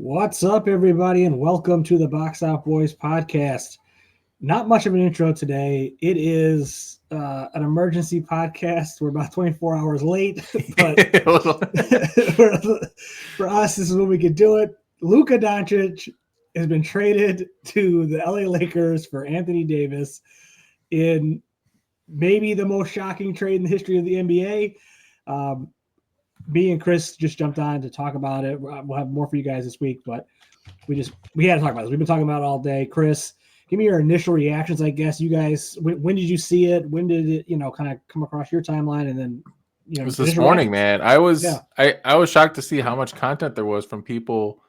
What's up, everybody, and welcome to the Box Out Boys podcast. Not much of an intro today. It is an emergency podcast. We're about 24 hours late, but for us, this is when we could do it. Luka Doncic has been traded to the LA Lakers for Anthony Davis in maybe the most shocking trade in the history of the NBA. Me and Chris just jumped on to talk about it. We'll have more for you guys this week, but we had to talk about this. We've been talking about it all day. Chris, give me your initial reactions. I guess you guys, when did you see it? When did it, kind of come across your timeline? And then, it was this morning, man. I was shocked to see how much content there was from people.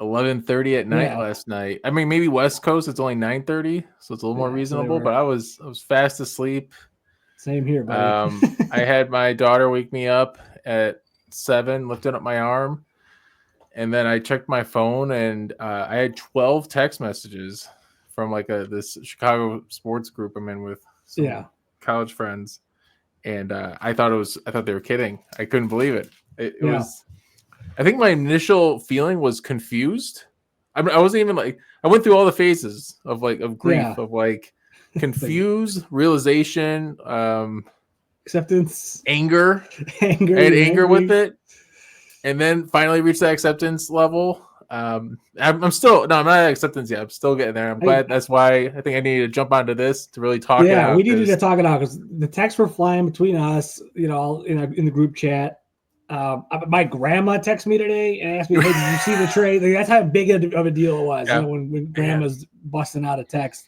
11:30 at night last night. I mean, maybe West Coast. It's only 9:30, so it's a little more reasonable. But I was fast asleep. Same here, buddy. I had my daughter wake me up at 7, lifted up my arm, and then I checked my phone, and I had 12 text messages from this Chicago sports group I'm in with some college friends, and I thought they were kidding. I couldn't believe it. It was. I think my initial feeling was confused. I wasn't even I went through all the phases of grief, of confused, realization, acceptance, anger. I had anger with it, and then finally reached that acceptance level. I'm not at acceptance yet. I'm still getting there. I'm glad. That's why I think I needed to jump onto this to really talk. Yeah, we needed to talk it out because the texts were flying between us. All in the group chat. My grandma texted me today and asked me, "Hey, did you see the trade?" That's how big of a deal it was. When grandma's busting out a text.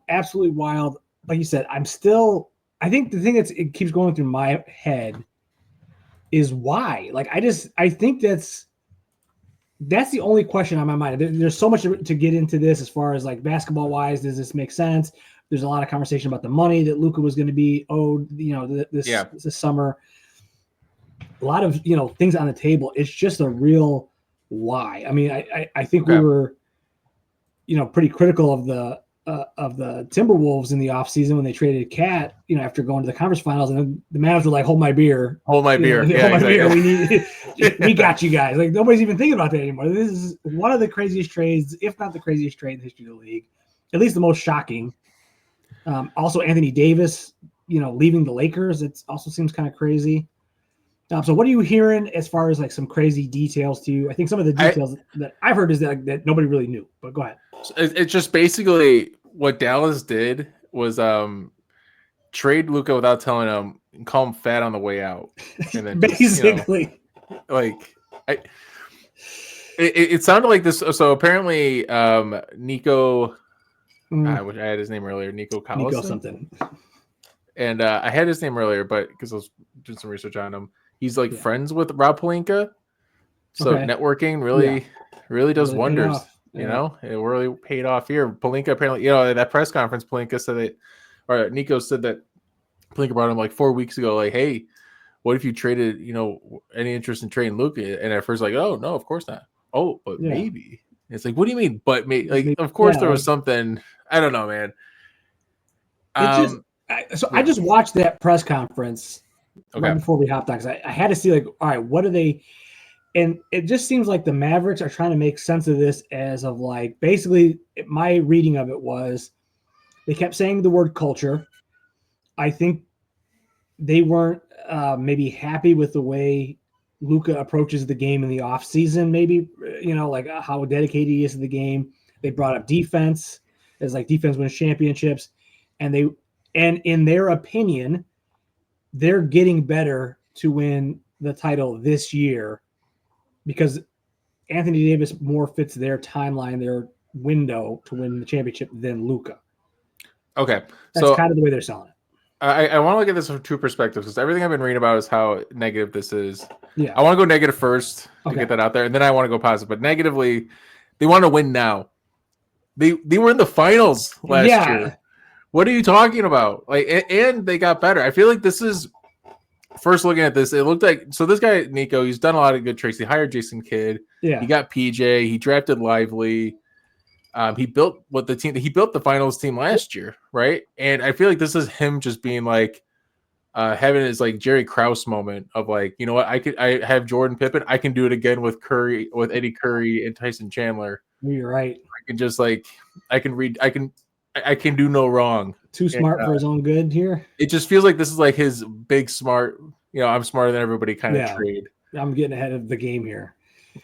Absolutely wild. Like you said, I think the thing it keeps going through my head is why. I think that's the only question on my mind. There's so much to get into this as far as basketball wise. Does this make sense? There's a lot of conversation about the money that Luka was going to be owed, this summer. A lot of, things on the table. It's just a real why. I mean, I think we were, pretty critical of the Timberwolves in the offseason when they traded Cat, after going to the conference finals, and then the Mavs were like, hold my beer. Beer. We got you guys. Nobody's even thinking about that anymore. This is one of the craziest trades, if not the craziest trade in the history of the league, at least the most shocking. Also Anthony Davis, leaving the Lakers. It also seems kind of crazy. So what are you hearing as far as some crazy details to you? I think some of the details that I've heard is that nobody really knew, but go ahead. It's just basically what Dallas did was trade Luka without telling him and call him fat on the way out. And then basically it sounded like this. So apparently Nico, I wish I had his name earlier, Nico Collison. Nico something. And I had his name earlier, but because I was doing some research on him. He's friends with Rob Pelinka. So networking really does wonders. It really paid off here. Pelinka apparently, at that press conference, Pelinka said Nico said that Pelinka brought him 4 weeks ago, hey, what if you traded, any interest in trading Luka? And at first, oh, no, of course not. Oh, but maybe. It's what do you mean? But maybe, of course there was something. I don't know, man. I just watched that press conference right before we hopped on because I had to see all right, what are they? And it just seems like the Mavericks are trying to make sense of this as of basically my reading of it was they kept saying the word culture. I think they weren't maybe happy with the way Luka approaches the game in the offseason, maybe, how dedicated he is to the game. They brought up defense as defense wins championships. And in their opinion, they're getting better to win the title this year because Anthony Davis more fits their timeline, their window to win the championship than Luka. Okay. That's kind of the way they're selling it. I want to look at this from two perspectives because everything I've been reading about is how negative this is. Yeah. I want to go negative first to get that out there, and then I want to go positive. But negatively, they want to win now. They were in the finals last year. What are you talking about? And they got better. I feel like this is first looking at this. It looked this guy Nico. He's done a lot of good trades. He hired Jason Kidd. Yeah. He got PJ. He drafted Lively. He built the finals team last year, right? And I feel like this is him just being having his like Jerry Krause moment of like, you know what, I have Jordan Pippen, I can do it again with Eddie Curry and Tyson Chandler. You're right. I can just like I can do no wrong. Too smart for his own good here. It just feels like this is like his big smart, I'm smarter than everybody kind of trade. I'm getting ahead of the game here.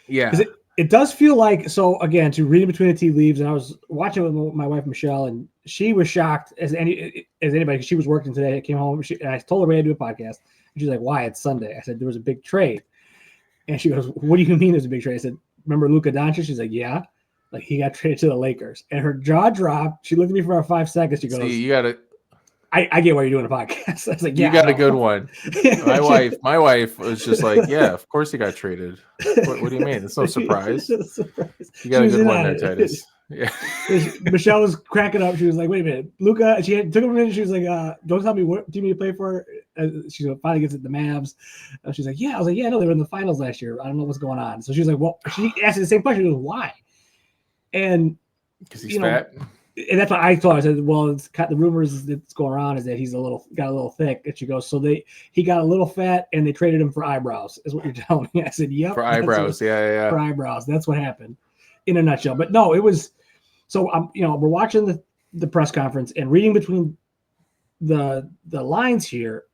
Yeah. It does feel like, so again, to read between the tea leaves, and I was watching it with my wife, Michelle, and she was shocked as anybody, because she was working today. I came home, and I told her we had to do a podcast. And she's like, why? It's Sunday. I said, there was a big trade. And she goes, what do you mean there's a big trade? I said, remember Luka Doncic? She's like, yeah. Like, he got traded to the Lakers. And her jaw dropped. She looked at me for about 5 seconds. She goes, see, you got to. I get why you're doing a podcast. I was like, yeah, you got a good one. My wife was just like, yeah, of course he got traded. What do you mean? It's no surprise. You got a good one there, Titus. Yeah. Michelle was cracking up. She was like, wait a minute, Luka. Took a minute. She was like, don't tell me what team you play for. She finally gets it, the Mavs. She's like, yeah. I was like, yeah, no, they were in the finals last year. I don't know what's going on. So she was like, well, she asked me the same question. She goes, why? And because he's fat. And that's what I thought. I said, well, the rumors that's going around is that he's got a little thick. And she goes, so he got a little fat and they traded him for eyebrows, is what you're telling me. I said, yep. For eyebrows, yeah. For eyebrows. That's what happened in a nutshell. But no, it was, so we're watching the press conference and reading between the lines here.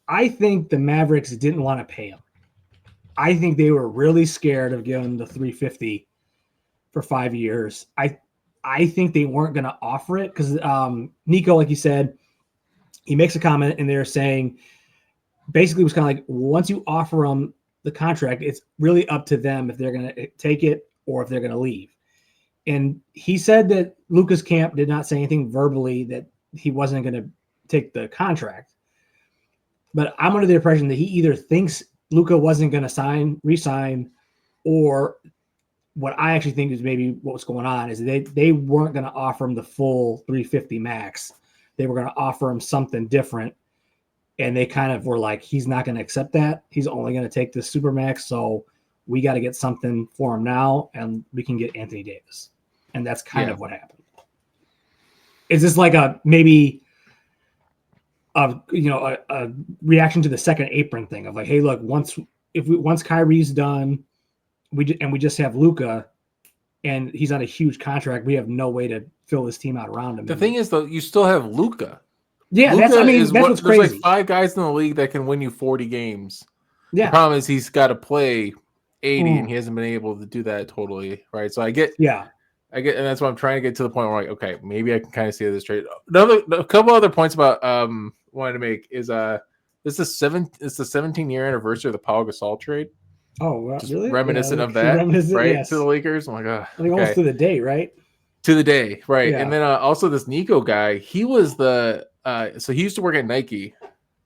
I think the Mavericks didn't want to pay him. I think they were really scared of giving him the $350 for 5 years. I think they weren't going to offer it because Nico, like you said, he makes a comment and they're saying basically it was kind of like once you offer them the contract, it's really up to them if they're going to take it or if they're going to leave. And he said that Luka's camp did not say anything verbally that he wasn't going to take the contract. But I'm under the impression that he either thinks Luka wasn't going to resign, or what I actually think is maybe what was going on is they weren't going to offer him the full $350 max. They were going to offer him something different. And they kind of were like, he's not going to accept that. He's only going to take the super max. So we got to get something for him now and we can get Anthony Davis. And that's kind of what happened. Is this like a reaction to the second apron thing of like, hey, look, once Kyrie's done, we just have Luka, and he's on a huge contract. We have no way to fill this team out around him. The thing is, though, you still have Luka. Yeah, Luka that's what's crazy. There's like 5 guys in the league that can win you 40 games. Yeah. The problem is he's got to play 80, and he hasn't been able to do that totally, right? So I get, and that's why I'm trying to get to the point where I'm like, okay, maybe I can kind of see this trade. A couple other points about wanted to make is it's the 17-year anniversary of the Pau Gasol trade. Oh, well, really? Reminiscent of that, right? Yes. To the Lakers. I'm like, I think almost to the day, right? To the day, right? Yeah. And then also this Nico guy, he was so he used to work at Nike.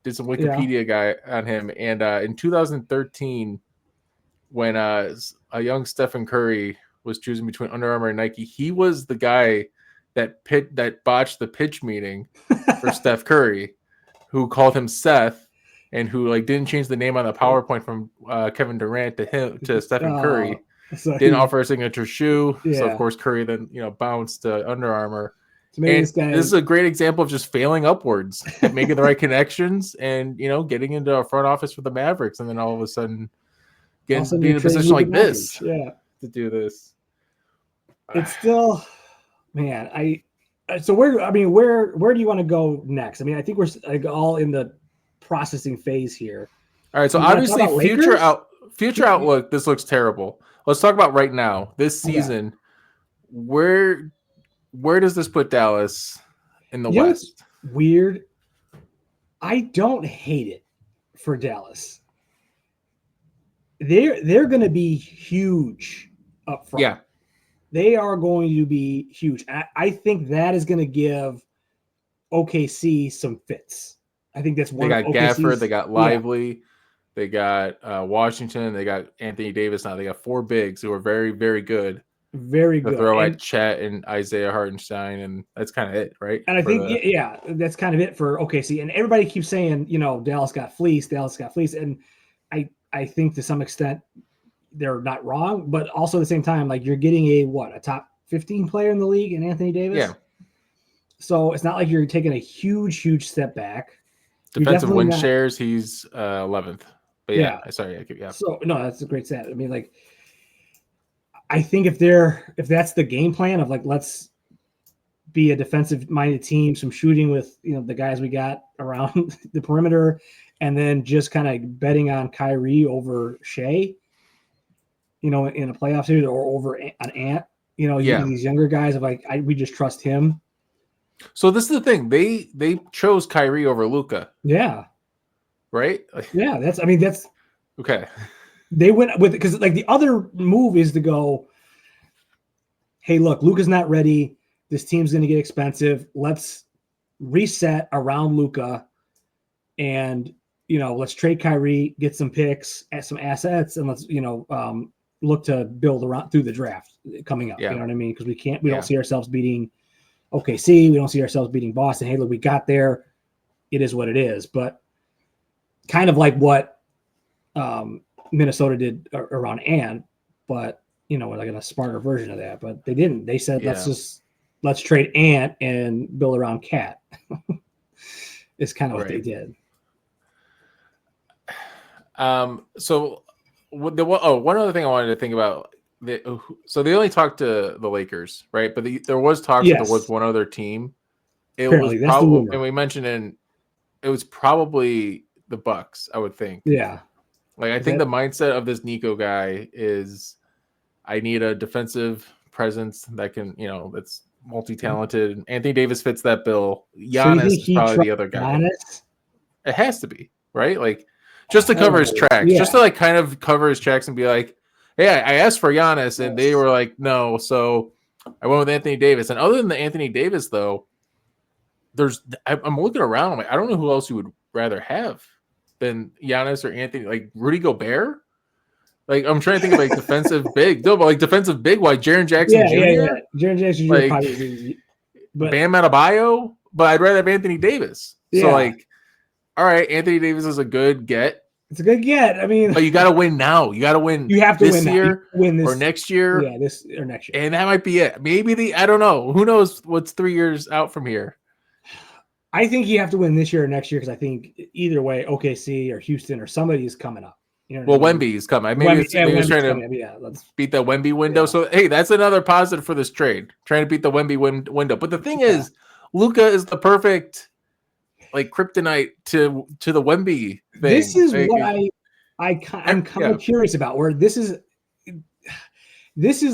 Did some Wikipedia guy on him, and in 2013, when a young Stephen Curry was choosing between Under Armour and Nike, he was the guy that botched the pitch meeting for Steph Curry, who called him Seth. And who didn't change the name on the PowerPoint from Kevin Durant to Stephen Curry. Didn't offer a signature shoe. Yeah. So of course Curry then bounced to Under Armour. This is a great example of just failing upwards, making the right connections, and getting into a front office for the Mavericks, and then all of a sudden being in a position like this to do this. It's still, man. So where do you want to go next? I mean, I think we're all in the processing phase here. All right, so obviously future outlook, this looks terrible. Let's talk about right now, this season. Where does this put Dallas in the West? Weird. I don't hate it for Dallas. They're going to be huge up front. Yeah. They are going to be huge. I think that is going to give OKC some fits. I think that's one. They got Gafford, they got Lively, they got Washington, they got Anthony Davis. Now they got 4 bigs who are very, very good. Very good. Throw at Chet and Isaiah Hartenstein, and that's kind of it, right? And I think that's kind of it for OKC. And everybody keeps saying, Dallas got fleeced, and I think to some extent they're not wrong, but also at the same time, you're getting a top 15 player in the league in Anthony Davis. Yeah. So it's not like you're taking a huge step back. Defensive win shares, he's 11th. But yeah. Sorry. Yeah. So no, that's a great stat. I mean, like, I think if that's the game plan of like, let's be a defensive minded team, some shooting with, the guys we got around the perimeter, and then just kind of betting on Kyrie over Shea, in a playoff series, or over an Ant, these younger guys of like, we just trust him. So this is the thing. They chose Kyrie over Luka. Yeah. Right? Yeah. That's okay. They went with it because like the other move is to go, hey, look, Luka's not ready. This team's going to get expensive. Let's reset around Luka, and let's trade Kyrie, get some picks, some assets, and let's look to build around through the draft coming up. Yeah. You know what I mean? Because we don't see ourselves beating OKC. We don't see ourselves beating Boston. Hey, look, we got there. It is what it is. But kind of like what Minnesota did around Ant, but like a smarter version of that. But they didn't. They said let's trade Ant and build around Cat. It's kind of what they did. So one other thing I wanted to think about. So they only talked to the Lakers, right? But there was talk that there was one other team. Apparently, was probably, and we mentioned it was probably the Bucks, I would think. Yeah. Like I think the mindset of this Nico guy is, I need a defensive presence that can, that's multi-talented. Anthony Davis fits that bill. Giannis is probably the other guy. Giannis? It has to be, right? Like just to cover his tracks, just to like kind of cover his tracks and be like, hey, I asked for Giannis and they were like, no. So I went with Anthony Davis. And other than the Anthony Davis, though, I'm looking around. I'm like, I don't know who else you would rather have than Giannis or Anthony, like Rudy Gobert. Like I'm trying to think of like defensive big. No, but like defensive big, like Jaren Jackson Jr. Yeah. Jaren Jackson Jr. Like probably, but Bam Adebayo, but I'd rather have Anthony Davis. Yeah. So like, all right, Anthony Davis is a good get. It's a good get. I mean, but you got to win now. You got to win. You have to this win year win this or next year. Yeah, this or next year. And that might be it. Maybe I don't know. Who knows what's 3 years out from here? I think you have to win this year or next year because I think either way, OKC or Houston or somebody is coming up. Wemby is coming. Maybe he's trying to let's beat that Wemby window. Yeah. So hey, that's another positive for this trade. Trying to beat the Wemby window. But the thing is, Luka is the perfect like kryptonite to the Wemby thing. This is like, what I'm kind of curious about. Where this is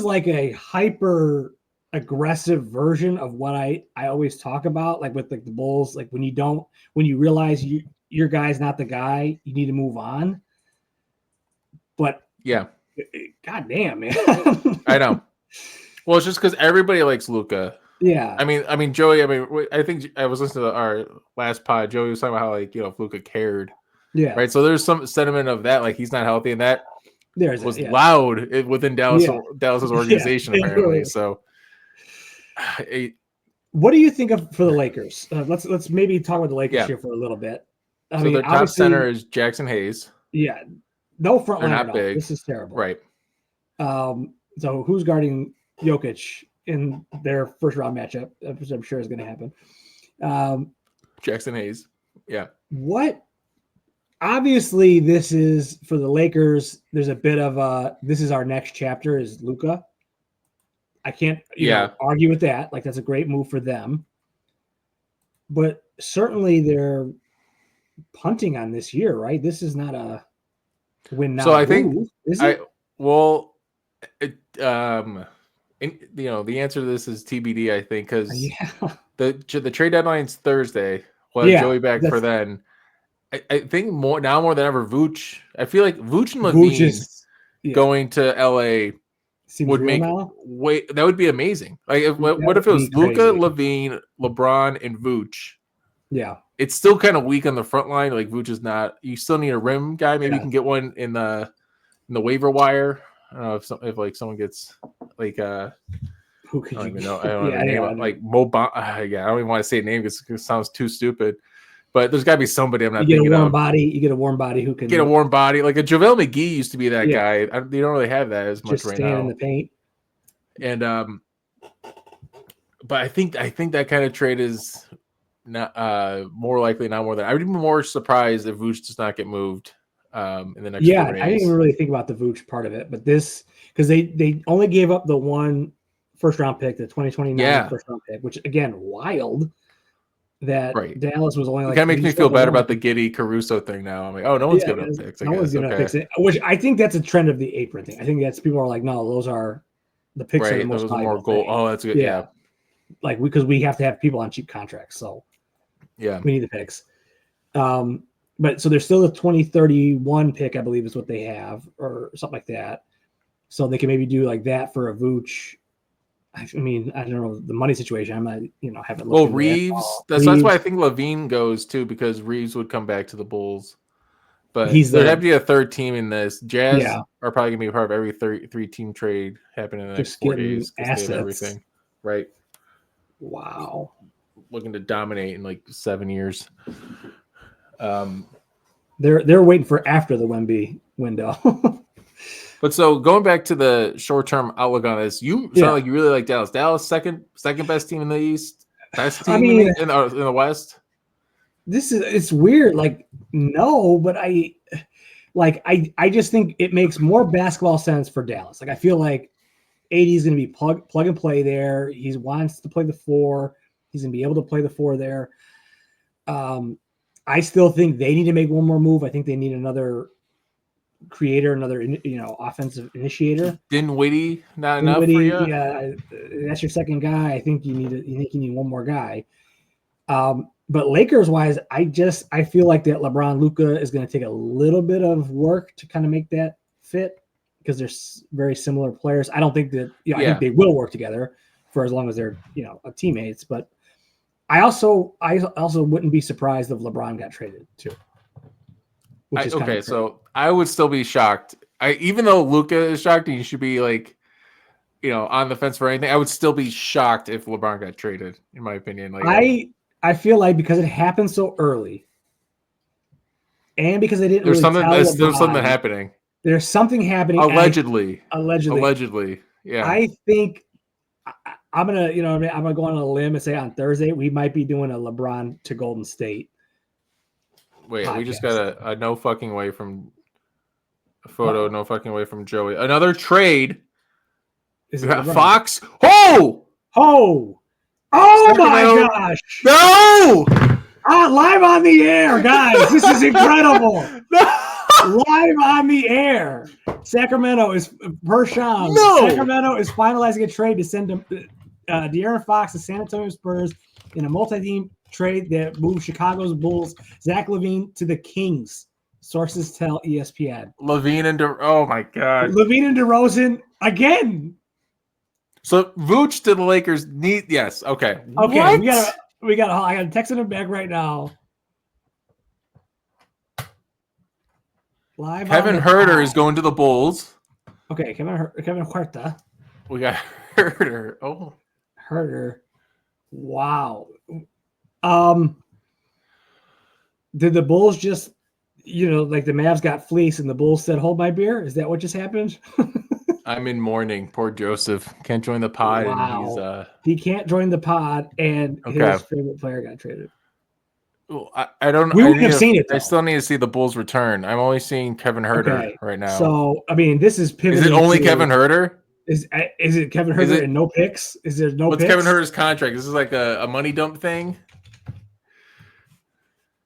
like a hyper aggressive version of what I always talk about, like with like the Bulls, like when you realize your guy's not the guy, you need to move on. But yeah, god damn, man. I know. Well, it's just because everybody likes Luka. Yeah. I mean, Joey. I think I was listening to our last pod. Joey was talking about how if Luka cared. Yeah. Right. So there's some sentiment of that, like he's not healthy, and that was loud within Dallas's organization apparently. So, what do you think of for the Lakers? Let's maybe talk about the Lakers here for a little bit. I mean, their top center is Jackson Hayes. Yeah. No front line not big. This is terrible. Right. So who's guarding Jokic in their first round matchup? I'm sure is going to happen. Jackson Hayes. Yeah. What? Obviously, this is for the Lakers. There's a bit of this is our next chapter is Luka. I can't argue with that. Like that's a great move for them. But certainly they're punting on this year, right? This is not a win now. So I think is it? the answer to this is TBD. I think because the trade deadline's Thursday. Well, Joey back for then. I think more than ever, Vooch. I feel like Vooch and LAVINE going to LA would make that would be amazing. Like, what if it was Luka, LAVINE, LeBron, and Vooch? Yeah, it's still kind of weak on the front line. Like Vooch is not. You still need a rim guy. Maybe you can get one in the waiver wire. I don't know if someone gets like who could I don't you even know. I don't know the name. Like Mo. I don't even want to say a name because it sounds too stupid. But there's got to be somebody I'm not thinking of. You get a warm body who can get a warm body. Like a JaVale McGee used to be that guy. They don't really have that as much right now. Just in the paint. And but I think that kind of trade is not more likely, not more than I would be more surprised if Vooch does not get moved in the next 4 days. I didn't even really think about the Vooch part of it, but this because they only gave up the one first round pick, the 2029 first round pick, which again wild that Dallas was only like. It kind of makes me feel bad about the Giddy Caruso thing now. I'm like, oh, no one's giving up picks. No one's giving up picks, which I think that's a trend of the apron thing. I think that's people are like, no, those are the picks are the most valuable goal. Oh, that's good. Yeah. Like because we have to have people on cheap contracts, so we need the picks. But so there's still a 2031 pick, I believe, is what they have, or something like that. So they can maybe do like that for a Vooch. I mean, I don't know the money situation. I'm not, haven't. Well, Reeves. That's why I think LAVINE goes too, because Reeves would come back to the Bulls. But there'd have to be a third team in this. Jazz are probably gonna be part of every three-team trade happening in the next 4 days. Assets. Everything, right? Wow. Looking to dominate in like 7 years. They're waiting for after the Wemby window. But so going back to the short-term outlook on this, you sound like you really like Dallas. Dallas second best team in the East, best team in the West. It's weird. Like no, but I just think it makes more basketball sense for Dallas. Like I feel like AD is going to be plug and play there. He wants to play the 4. He's going to be able to play the 4 there. I still think they need to make one more move. I think they need another creator, another offensive initiator. Dinwiddie not enough for you? Yeah, that's your second guy. I think you need one more guy. But Lakers wise, I feel like that LeBron Luka is going to take a little bit of work to kind of make that fit because they're very similar players. I don't think that I think they will work together for as long as they're teammates. But I also wouldn't be surprised if LeBron got traded too. So I would still be shocked. Even though Luka is shocked and you should be like, on the fence for anything, I would still be shocked if LeBron got traded, in my opinion. Like I feel like because it happened so early, and because they didn't. There's something happening. There's something happening. Allegedly. Yeah. I think I'm gonna go on a limb and say on Thursday we might be doing a LeBron to Golden State. Wait, podcast. We just got a no fucking way from a photo, no fucking way from Joey. Another trade. Is it Fox? Oh my gosh! No! Live on the air, guys. This is incredible. Live on the air. Sacramento is per Shams. No! Sacramento is finalizing a trade to send De'Aaron Fox to San Antonio Spurs in a multi-team trade that moves Chicago's Bulls Zach LaVine to the Kings. Sources tell ESPN. LaVine and oh my god. LaVine and DeRozan again. So Vooch to the Lakers need yes. Okay. Okay. What? I got to text him back right now. Live. Kevin Huerter is going to the Bulls. Okay, Kevin Huerter. We got Huerter. Oh, Huerter. Wow. Did the Bulls just, like the Mavs got fleeced and the Bulls said, "Hold my beer"? Is that what just happened? I'm in mourning. Poor Joseph can't join the pod. Wow. And he can't join the pod, and his favorite player got traded. Well, I don't. We wouldn't have seen it. Though. I still need to see the Bulls return. I'm only seeing Kevin Huerter right now. So this is pivoting. Is it only Kevin Huerter? Is it Kevin Huerter and no picks? Is there no? What's picks? Kevin Huerter's contract? This is like a money dump thing.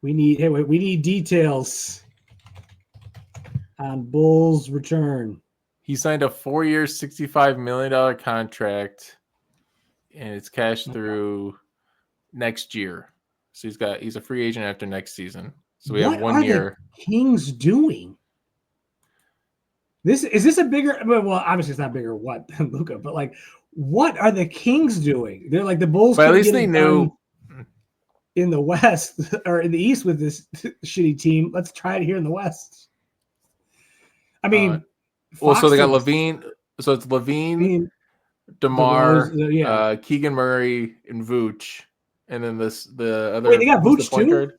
We need details on Bulls return. He signed a 4-year, $65 million contract, and it's cash through next year. So he's a free agent after next season. So we have 1 year. What are the Kings doing? Is this a bigger? Well, obviously it's not bigger than Luka, but like, what are the Kings doing? They're like the Bulls. But at least they knew in the West or in the East with this shitty team. Let's try it here in the West. I mean, so they got LAVINE. So it's LAVINE, DeMar, Keegan Murray, and Vooch, and then the other. Wait, they got Vooch too.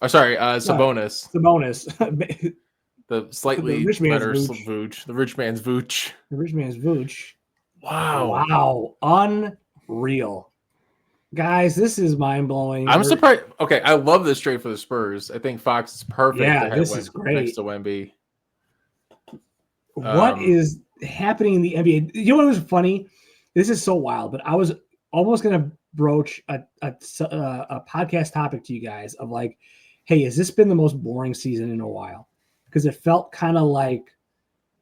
Oh, sorry, Sabonis. Sabonis. The slightly better Vooch. The rich man's Vooch. The rich man's Vooch. Wow. Unreal. guys, this is mind blowing. I'm surprised. Okay, I love this trade for the Spurs. I think Fox is perfect to have this is great next to Wemby. What is happening in the NBA? You know what was funny? This is so wild, but I was almost gonna broach a podcast topic to you guys of like, hey, has this been the most boring season in a while? Because it felt kind of like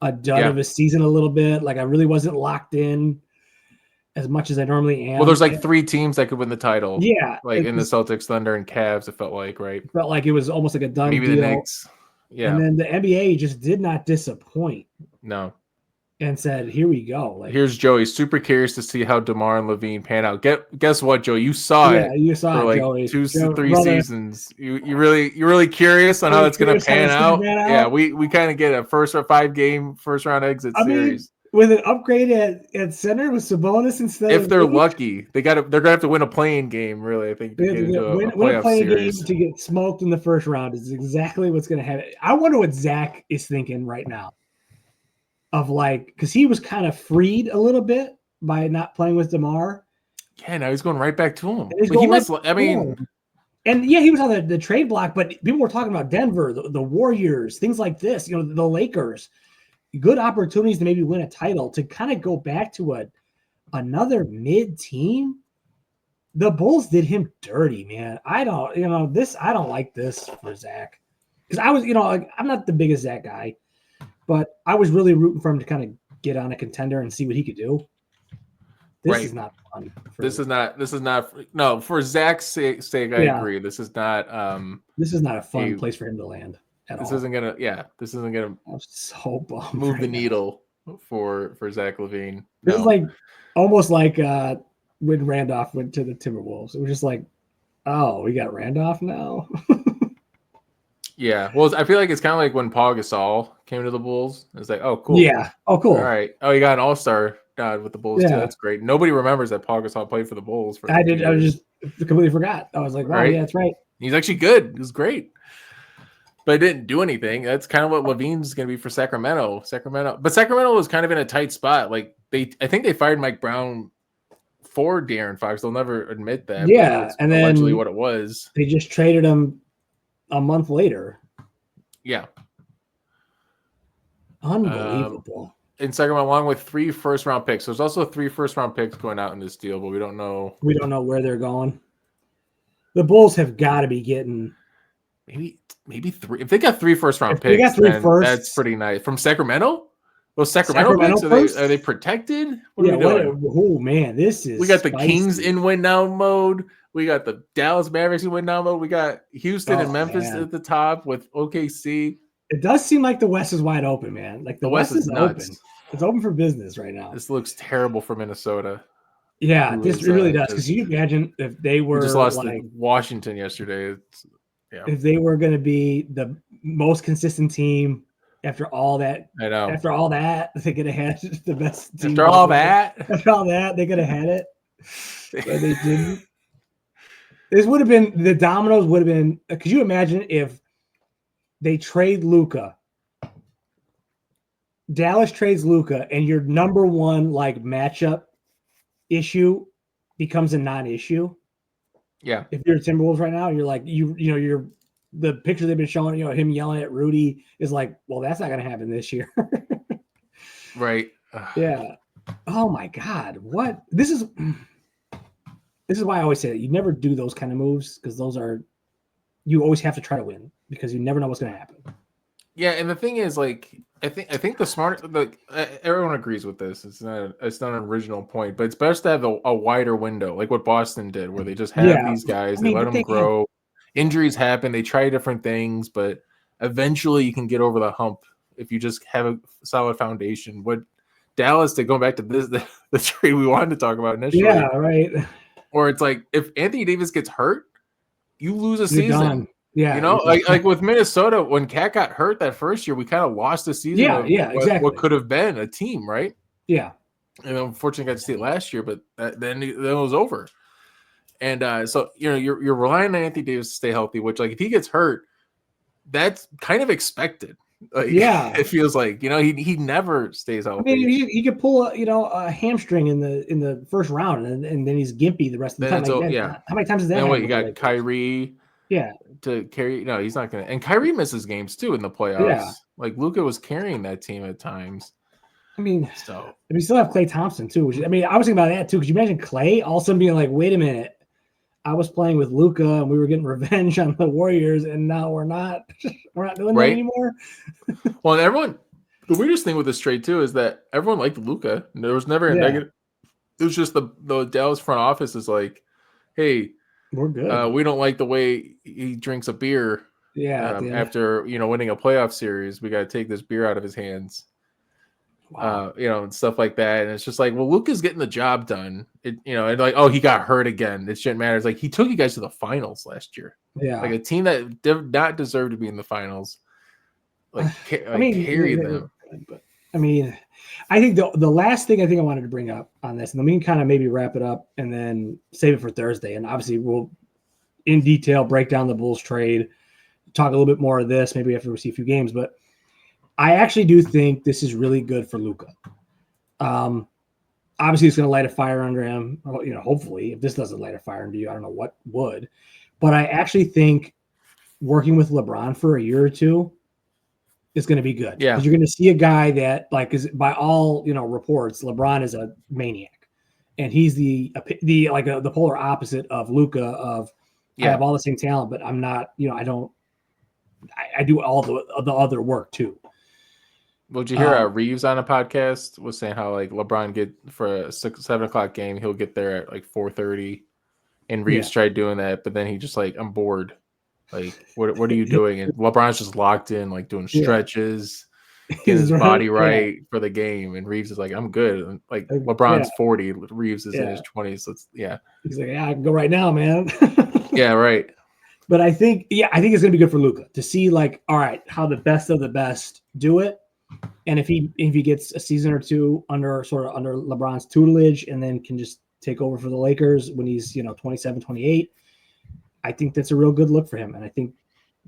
a dud of a season a little bit. Like I really wasn't locked in as much as I normally am. Well, there's like 3 teams that could win the title. Yeah. Like in the Celtics, Thunder, and Cavs, it felt like, right? It felt like it was almost like a done Maybe deal. the Knicks. Yeah. And then the NBA just did not disappoint. No. And said, here we go. Like, here's Joey. Super curious to see how DeMar and LaVine pan out. Guess what, Joey? You saw it. You saw for it, like Joey. 2-3 seasons. You're really curious on how it's gonna pan out. Yeah, we kind of get a first round exit series. With an upgrade at center with Sabonis instead. If they're lucky, they're gonna have to win a playing game. Really, I think to get into a playoff series. Game to get smoked in the first round is exactly what's gonna happen. I wonder what Zach is thinking right now. Of like, because he was kind of freed a little bit by not playing with DeMar. Yeah, now he's going right back to him. He was on the trade block, but people were talking about Denver, the Warriors, things like this. The Lakers, good opportunities to maybe win a title. To kind of go back to another mid team, the Bulls did him dirty, man. I don't like this for Zach because I was, I'm not the biggest Zach guy. But I was really rooting for him to kind of get on a contender and see what he could do. This is not fun. This is not. No, for Zach's sake, I agree. This is not. This is not a fun place for him to land at all. This isn't gonna. I'm so bummed. Move the needle for Zach LaVine. This is like almost like when Randolph went to the Timberwolves. It was just like, oh, we got Randolph now. Yeah, well, I feel like it's kind of like when Paul Gasol came to the Bulls. It's like, oh, cool. Yeah. Oh, cool. All right. Oh, you got an all-star with the Bulls too. That's great. Nobody remembers that Paul Gasol played for the Bulls. I did. I just completely forgot. I was like, wow, yeah, that's right. He's actually good. He was great, but it didn't do anything. That's kind of what LaVine's going to be for Sacramento. But Sacramento was kind of in a tight spot. Like I think they fired Mike Brown for De'Aaron Fox. They'll never admit that. Yeah, and then allegedly what it was. They just traded him a month later. Yeah. Unbelievable. In Sacramento, along with 3 first-round picks. There's also 3 first-round picks going out in this deal, but we don't know. We don't know where they're going. The Bulls have got to be getting maybe 3. If they got 3 first-round picks, got 3 first, that's pretty nice. From Sacramento? Those Sacramento picks, are they protected? What are we doing? Oh man, this is. We got the Kings in win-now mode. We got the Dallas Mavericks in win-now mode. We got Houston and Memphis at the top with OKC. It does seem like the West is wide open, man. Like the West is open. It's open for business right now. This looks terrible for Minnesota. Yeah, this really does. Because you imagine if they were just lost to Washington yesterday. If they were going to be the most consistent team after all that, I know. After all that, they could have had the best team. After all that, they could have had it, but they didn't. This would have been the dominoes. Would have been. Could you imagine if they trade Luka? Dallas trades Luka, and your number one matchup issue becomes a non-issue. Yeah. If you're Timberwolves right now, you're like you're the picture they've been showing, him yelling at Rudy is like, well, that's not going to happen this year. Right. Yeah. Oh my God. What? This is why I always say that you never do those kind of moves because you always have to try to win because you never know what's going to happen. Yeah, and the thing is, I think the smart, everyone agrees with this. It's not an original point, but it's best to have a wider window, like what Boston did, where they just have these guys, they let them grow. Injuries happen, they try different things, but eventually you can get over the hump if you just have a solid foundation. What Dallas did, going back to the trade we wanted to talk about initially. Yeah, right. Or it's like if Anthony Davis gets hurt, you lose a season. Done. Yeah, like with Minnesota, when Cat got hurt that first year, we kind of lost the season. Exactly. What could have been a team, right? Yeah. And unfortunately, got to see it last year, but then it was over. And so you're relying on Anthony Davis to stay healthy, which if he gets hurt, that's kind of expected. Like, Yeah. it feels like, he never stays I healthy. mean, he could pull a hamstring in the first round, and then he's gimpy the rest of the time. Then How many times has that then happened? you got Kyrie Yeah. to carry. No, he's not gonna. And Kyrie misses games too in the playoffs. Yeah. Like Luka was carrying that team at times. I mean, So we still have Klay Thompson too. I was thinking about that too. Could you imagine Klay all of a sudden being like, "Wait a minute, I was playing with Luka and we were getting revenge on the Warriors, and now we're not. We're not doing that anymore." Well, and everyone. The weirdest thing with this trade too is that everyone liked Luka. There was never a negative. It was just the Dallas front office is like, "Hey, we're good. We don't like the way he drinks a beer. After winning a playoff series, we got to take this beer out of his hands." Wow. And stuff like that. And it's just like, well, Luka's getting the job done. And like, oh, he got hurt again. It shouldn't matter. It's like he took you guys to the finals last year. Yeah, like a team that did not deserve to be in the finals. Carry them. But I mean, I think the last thing I wanted to bring up on this, and then we can kind of maybe wrap it up and then save it for Thursday. And obviously, we'll in detail break down the Bulls trade, talk a little bit more of this, maybe after we see a few games. But I actually do think this is really good for Luka. Obviously, it's going to light a fire under him. Hopefully, if this doesn't light a fire under you, I don't know what would. But I actually think working with LeBron for a year or two is going to be good. Yeah, because you're going to see a guy that, like, is by all reports, LeBron is a maniac, and he's the polar opposite of Luka. I have all the same talent, but I'm not. I don't. I do all the other work too. Well, did you hear Reeves on a podcast was saying how like LeBron get for a 7 o'clock game, he'll get there at like 4:30, and Reeves tried doing that, but then he just like, I'm bored. Like, what are you doing? And LeBron's just locked in, like doing stretches, getting his body right for the game. And Reeves is like, I'm good. And like LeBron's 40, Reeves is in his 20s. So he's like, I can go right now, man. Yeah, right. But I think it's gonna be good for Luka to see, like, all right, how the best of the best do it. And if he gets a season or two under LeBron's tutelage and then can just take over for the Lakers when he's 27, 28, I think that's a real good look for him. And I think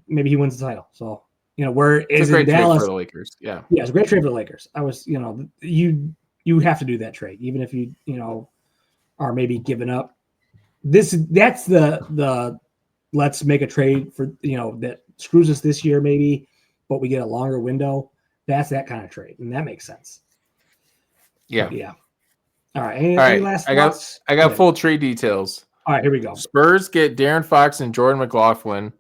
maybe he wins the title. So where is in Dallas for the Lakers? Yeah, it's a great trade for the Lakers. I was you have to do that trade even if you are maybe giving up. That's the let's make a trade for that screws us this year maybe, but we get a longer window. That's that kind of trade, and that makes sense. Yeah. All right. Any last thoughts? I got full trade details. All right, here we go. Spurs get De'Aaron Fox and Jordan McLaughlin.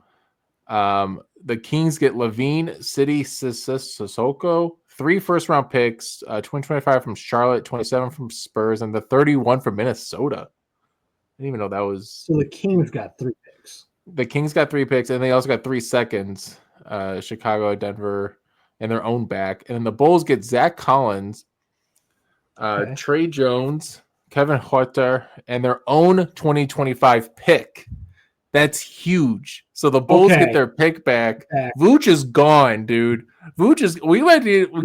The Kings get LaVine, City, Sissoko, 3 first-round picks, 2025 from Charlotte, 27 from Spurs, and the 31 from Minnesota. I didn't even know that was. So the Kings got 3 picks. The Kings got 3 picks, and they also got 3 seconds. Chicago, Denver, and their own back. And then the Bulls get Zach Collins, Trey Jones, Kevin Huerter, and their own 2025 pick. That's huge. So the Bulls get their pick back. Vooch is gone, dude. Vooch is. We might be. We're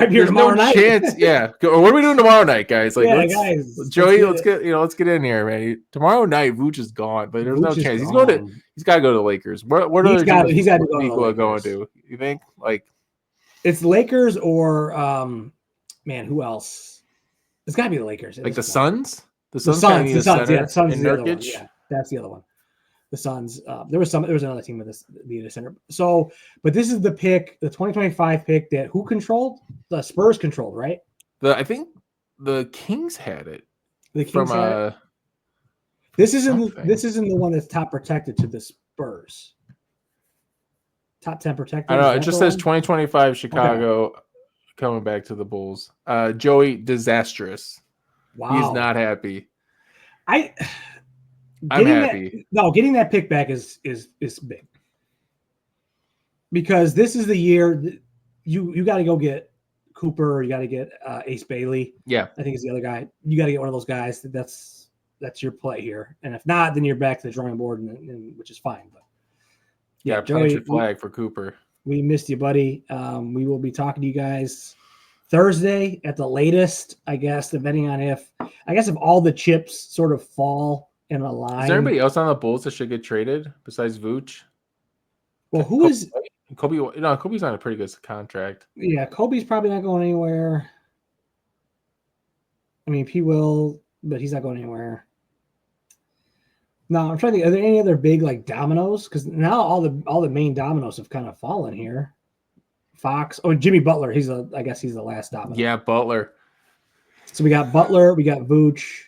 here tomorrow night. Chance. Yeah. What are we doing tomorrow night, guys? Like, guys. Joey, let's get in here, man. Tomorrow night, Vooch is gone, but there's no chance. He's got to go to the Lakers. What other teams he's got to go going to? You think like it's Lakers or who else? It's got to be the Lakers. Like the Suns. The Suns. Yeah, the Suns is the other one. Yeah. That's the other one. The Suns. There was another team with this needed a center. So, but this is the pick, the 2025 pick that who controlled? The Spurs controlled, right? I think the Kings had it. The Kings had it. This isn't the one that's top protected to the Spurs. Top 10 protected. I don't know. It just says 2025 Chicago coming back to the Bulls. Joey, disastrous. Wow. He's not happy. I'm happy. Getting that pick back is big. Because this is the year you got to go get Cooper, you got to get Ace Bailey. Yeah. I think it's the other guy. You got to get one of those guys. That's your play here. And if not, then you're back to the drawing board, and which is fine. But yeah, plant your flag for Cooper. We missed you, buddy. We will be talking to you guys Thursday at the latest, I guess, depending on if all the chips sort of fall in a line. Is there anybody else on the Bulls that should get traded besides Vooch? Well, who is Kobe's on a pretty good contract. Yeah, Kobe's probably not going anywhere. I mean, he will, but he's not going anywhere. No, I'm trying to think. Are there any other big like dominoes? Because now all the main dominoes have kind of fallen here. Fox. Oh, Jimmy Butler. I guess he's the last domino. Yeah, Butler. So we got Butler, we got Vooch,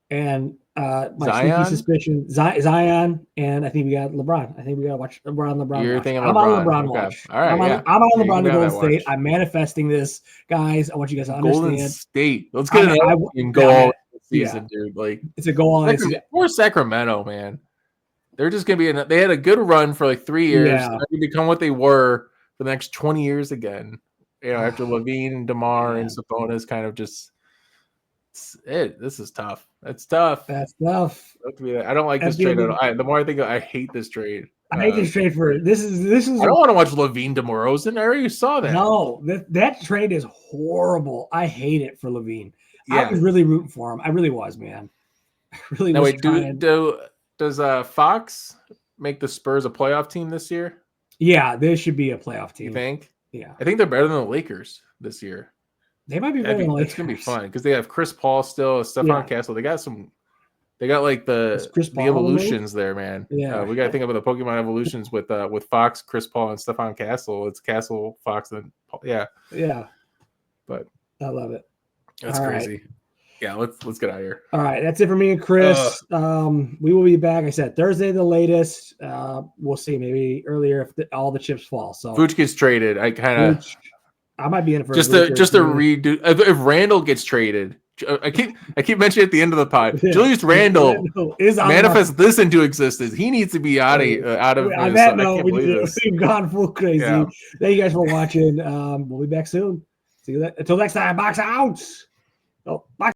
and my Zion? sneaky suspicion, Zion, and I think we got LeBron. I think we got to watch LeBron. You're watch. thinking I'm LeBron. on LeBron Okay. watch. All right, I'm on, yeah. I'm on Yeah, LeBron to Golden State. watch. I'm manifesting this, guys. I want you guys to Golden understand. State. Let's get it and go all season, dude. Like it's a goal all season. Or Sacramento, man. They're just gonna be they had a good run for like 3 years. Yeah. They're gonna become what they were for the next 20 years again. After LaVine and DeMar and Sabonis kind of just this is tough. That's tough. That's tough. I don't like this trade at all. The more I think I hate this trade. I hate this trade for this is. I don't want to watch LaVine DeMarozan. I already saw that. No, that trade is horrible. I hate it for LaVine. Yeah. I was really rooting for him. I really was, man. I really was. Does Fox make the Spurs a playoff team this year? Yeah, this should be a playoff team. You think? Yeah. I think they're better than the Lakers this year. They might be better than the Lakers. It's going to be fun because they have Chris Paul still, Stephon Castle. They got like the evolutions there, man. Yeah. We got to think about the Pokemon evolutions with Fox, Chris Paul, and Stephon Castle. It's Castle, Fox, and Paul. Yeah. Yeah. But I love it. That's crazy. Right. Yeah, let's get out of here. All right, that's it for me and Chris. We will be back. I said Thursday, the latest. We'll see, maybe earlier if all the chips fall. So Vooch gets traded. I might be in for just to redo. If Randall gets traded, I keep mentioning at the end of the pod. Julius Randall is manifest this into existence. He needs to be out of. On that note, we've gone full crazy. Yeah. Thank you guys for watching. We'll be back soon. See you until next time. Box out. Oh, box.